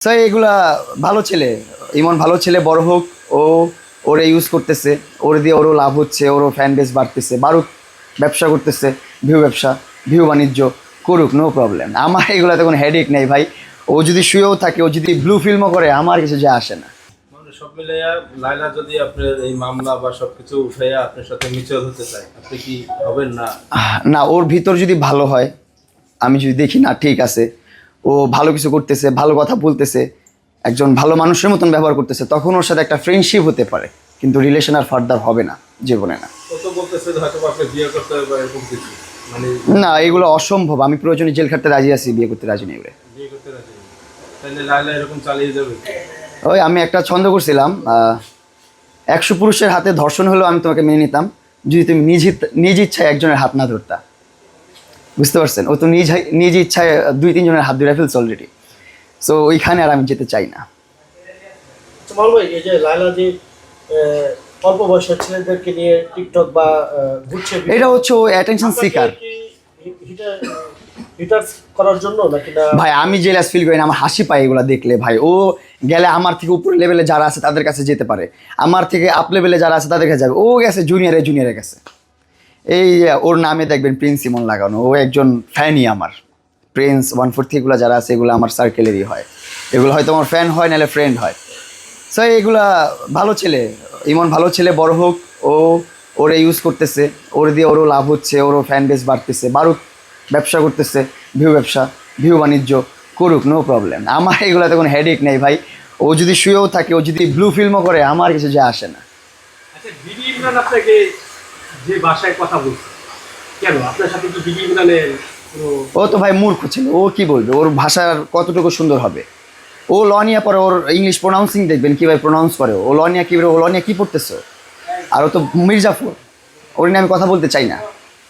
তো এগুলা ভালো ছেলে, ইমন ভালো ছেলে, বড় হোক। ও ওরে ইউজ করতেছে, ওরে দিয়ে ওরও লাভ হচ্ছে, ওরও ফ্যান বেস বাড়তেছে, বাড়ুক, ব্যবসা করতেছে, ব্যবসা, বাণিজ্য করুক, নো প্রবলেম। আমার এগুলাতে কোনো হেডেক নেই ভাই। ও যদি শুয়েও থাকে, ও যদি ব্লু ফিল্মও করে, আমার কিছু যায় আসে না। সব মিলাইয়া লায়লা যদি আপনার এই মামলা বা সবকিছু উঠাইয়া আপনার সাথে মিউচুয়াল হতে চায়, আপনি কি হবেন না? না, ওর ভিতর যদি ভালো হয়, আমি যদি দেখি না ঠিক আছে, ও ভালো কিছু করতেছে, ভালো কথা বলতেছে, একজন ভালো মানুষের মতন ব্যবহার করতেছে, তখন ওর সাথে একটা ফ্রেন্ডশিপ হতে পারে, কিন্তু রিলেশন আর ফার্দার হবে না জীবনে না। ও তো বলতেছে যে হয়তো আপনি বিয়ে করতে হবে এরকম কিছু, মানে না, এগুলো অসম্ভব। আমি প্রয়োজনে জেল খাটতে রাজি আছি, বিয়ে করতে রাজি নেই। বিয়ে করতে রাজি নেই। তাহলে লায়লা এরকম চালিয়ে যাবে? ওই আমি একটা ছন্দ করছিলাম, 100 পুরুষের হাতে ধর্ষণ হলেও আমি তোমাকে মেনে নিতাম, যদি তুমি নিজ ইচ্ছায় একজনের হাত না ধরতা। বুঝতে পারছেন? ও তো নিজ ইচ্ছায় 2-3 জনের হাত ধরে ফেলছে অলরেডি। সো ওইখানে আর আমি যেতে চাই না। তোমার ভাই, এই যে লায়লা যে অল্প বয়সের ছেলেদেরকে নিয়ে টিকটক বা ঘুরছে, এটা হচ্ছে ও অ্যাটেনশন সিকার। হিটার্স করার জন্য নাকি না? ভাই আমি জেলাস ফিল করি না, আমার হাসি পায় এগুলো দেখলে। ভাই ও গেলে আমার থেকে উপর লেভেলে যারা আছে তাদের কাছে যেতে পারে, আমার থেকে আপ লেভেলে যারা আছে তাদের কাছে যাবে। ও গেছে জুনিয়রে গেছে। এই ওর নামে দেখবেন প্রিন্স ইমন লাগানো, ও একজন ফ্যানই আমার। প্রিন্স 143 এগুলো যারা আছে, এগুলো আমার সার্কেলেরই হয়। এগুলো হয়তো আমার ফ্যান হয়, নাহলে ফ্রেন্ড হয়। সো এগুলা ভালো ছেলে, ইমন ভালো ছেলে, বড় হোক। ও ওরে ইউজ করতেছে, ওরে দিয়ে ওরও লাভ হচ্ছে, ওরও ফ্যান বেস বাড়তেছে, বাড়ুক, ব্যবসা করতেছে, ব্যবসা, বাণিজ্য করুক, নো প্রবলেম। আমার এগুলাতে কোনো হেডেক নেই ভাই। ও যদি শুয়েও থাকে, ও যদি ব্লু ফিল্মও করে, আমার কিছু যায় আসে না। আচ্ছা, বিডি ইমরান আপনাকে যে ভাষায় কথা বলছে, কেন আপনার সাথে কি বিডি ইমরানের ও তো ভাই মূর্খ ছিল, ও কি বলবে? ওর ভাষার কতটুকু সুন্দর হবে? ও ল নিয়ে পরে, ওর ইংলিশ প্রোনাউন্সিং দেখবেন কীভাবে প্রোনাউন্স করে। ও ল নিয়ে কী পড়তেছে? আর ও তো মির্জাফর, ওর নিয়ে আমি কথা বলতে চাই না।